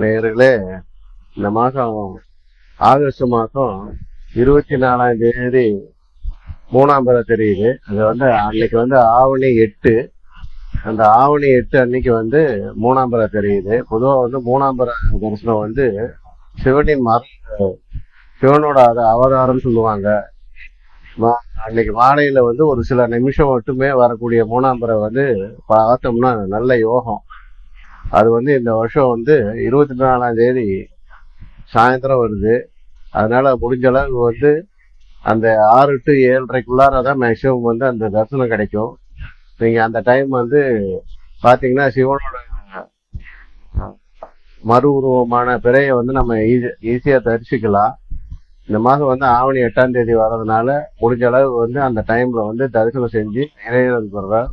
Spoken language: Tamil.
நேயர்களே, இந்த மாதம் ஆகஸ்ட் மாதம் 24ஆம் தேதி மூணாம் பிறை தெரியுது. அது அன்னைக்கு ஆவணி 8. அந்த ஆவணி 8 அன்னைக்கு மூணாம் பிறை தெரியுது. பொதுவா மூணாம் பிறை தரிசனம் சிவனின் சிவனோட அவதாரம் சொல்லுவாங்க. அன்னைக்கு மாலையில ஒரு சில நிமிஷம் மட்டுமே வரக்கூடிய மூணாம் பிறை பார்த்தோம்னா நல்ல யோகம். அது இந்த வருஷம் 24ஆம் தேதி சாயந்தரம் வருது. அதனால முடிஞ்ச அளவு அந்த 6 to 7:30க்குள்ளாரதான் மேக்சிமம் அந்த தரிசனம் கிடைக்கும். நீங்க அந்த டைம் பாத்தீங்கன்னா சிவனோட மறு உருவமான பிறைய நம்ம ஈஸியா தரிசிக்கலாம். இந்த மாதம் ஆவணி 8ஆம் தேதி வர்றதுனால முடிஞ்ச அளவு அந்த டைம்ல தரிசனம் செஞ்சு இறையல் பெறுற